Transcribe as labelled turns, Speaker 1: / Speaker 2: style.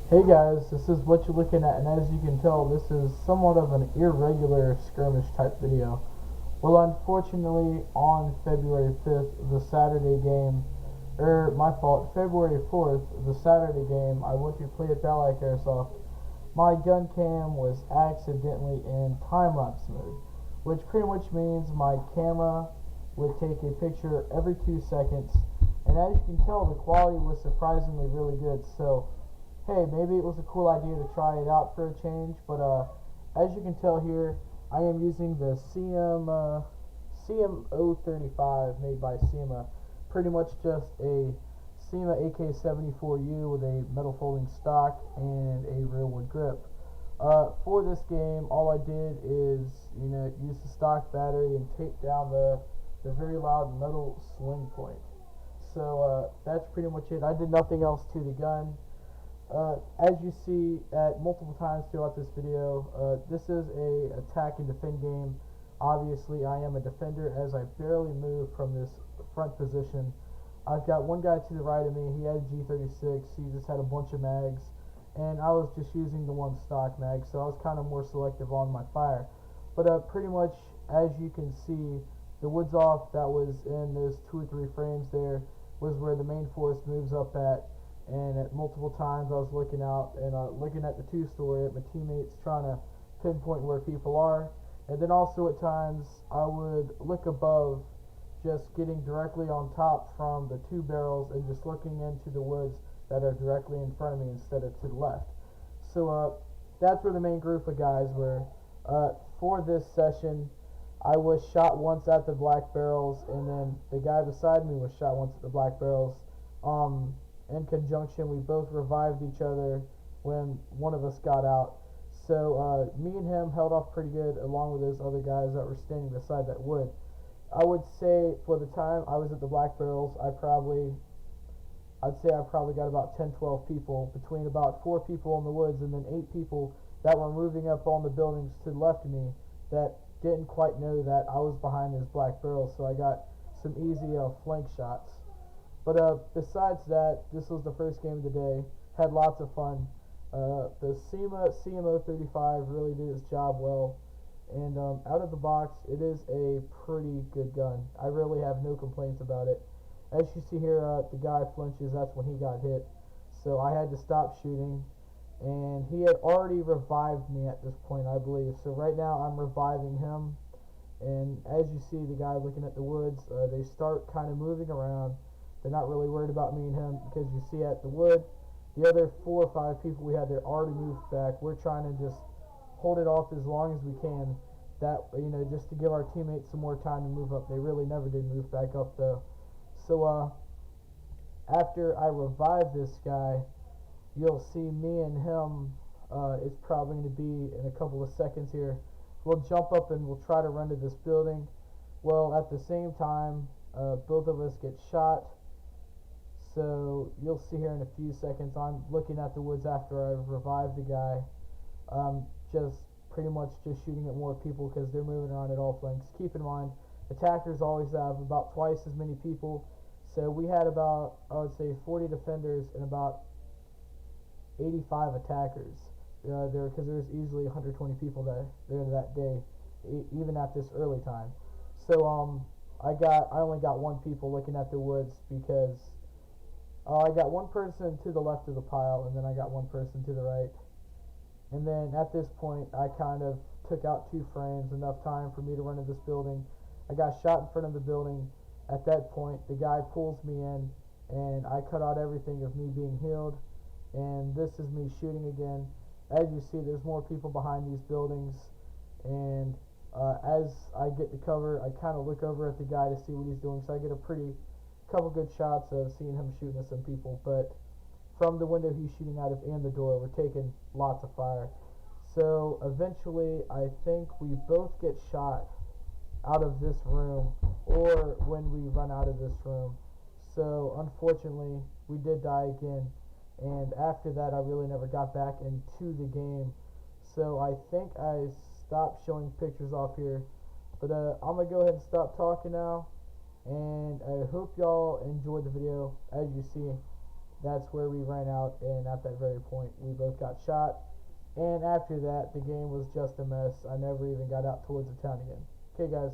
Speaker 1: Hey guys, this is what you're looking at, and as you can tell, this is somewhat of an irregular skirmish type video. Well, unfortunately, on February 5th, the Saturday game, my fault, February 4th, the Saturday game, I went to play at Ballahack Airsoft. My gun cam was accidentally in time-lapse mode, which pretty much means my camera would take a picture every 2 seconds, and as you can tell, the quality was surprisingly really good, so hey, maybe it was a cool idea to try it out for a change, but as you can tell here, I am using the CM035 made by Cyma. Pretty much just a Cyma AK-74U with a metal folding stock and a real wood grip. For this game, all I did is, use the stock battery and tape down the very loud metal sling point. So that's pretty much it. I did nothing else to the gun. As you see at multiple times throughout this video, this is a attack and defend game. Obviously, I am a defender as I barely move from this front position. I've got one guy to the right of me. He had a G36. He just had a bunch of mags, and I was just using the one stock mag, so I was kind of more selective on my fire. But pretty much, as you can see, the woods off that was in those 2 or 3 frames there was where the main force moves up at. And at multiple times I was looking out and looking at the 2-story at my teammates, trying to pinpoint where people are. And then also at times I would look above, just getting directly on top from the 2 barrels and just looking into the woods that are directly in front of me instead of to the left. So that's where the main group of guys were. For this session, I was shot once at the black barrels, and then the guy beside me was shot once at the black barrels. In conjunction, we both revived each other when one of us got out. So me and him held off pretty good, along with those other guys that were standing beside that wood. I would say for the time I was at the black barrels, I'd say I probably got about 10-12 people, between about 4 people in the woods and then 8 people that were moving up on the buildings to the left of me that didn't quite know that I was behind those black barrels, so I got some easy flank shots. But besides that, this was the first game of the day. Had lots of fun. The Cyma CM035 really did its job well. And out of the box, it is a pretty good gun. I really have no complaints about it. As you see here, the guy flinches. That's when he got hit. So I had to stop shooting. And he had already revived me at this point, I believe. So right now, I'm reviving him. And as you see, the guy looking at the woods, they start kind of moving around. They're not really worried about me and him because you see at the wood, the other 4 or 5 people we had there already moved back. We're trying to just hold it off as long as we can. That, just to give our teammates some more time to move up. They really never did move back up though. So after I revive this guy, you'll see me and him. It's probably going to be in a couple of seconds here. We'll jump up and we'll try to run to this building. Well, at the same time, both of us get shot. So you'll see here in a few seconds, I'm looking at the woods after I've revived the guy. Just pretty much just shooting at more people because they're moving around at all flanks. Keep in mind, attackers always have about twice as many people. So we had about, I would say, 40 defenders and about 85 attackers there, because there's easily 120 people there that day, even at this early time. So I only got 1 people looking at the woods because I got 1 person to the left of the pile, and then I got 1 person to the right. And then at this point, I kind of took out 2 frames, enough time for me to run to this building. I got shot in front of the building. At that point, the guy pulls me in, and I cut out everything of me being healed. And this is me shooting again. As you see, there's more people behind these buildings. And as I get to cover, I kind of look over at the guy to see what he's doing. So I get a couple good shots of seeing him shooting at some people, but from the window he's shooting out of and the door, we're taking lots of fire. So eventually, I think we both get shot out of this room, or when we run out of this room. So unfortunately, we did die again, and after that, I really never got back into the game. So I think I stopped showing pictures off here, but I'm gonna go ahead and stop talking now. And I hope y'all enjoyed the video. As you see, that's where we ran out, and at that very point we both got shot. And after that, the game was just a mess. I never even got out towards the town again. Okay, guys.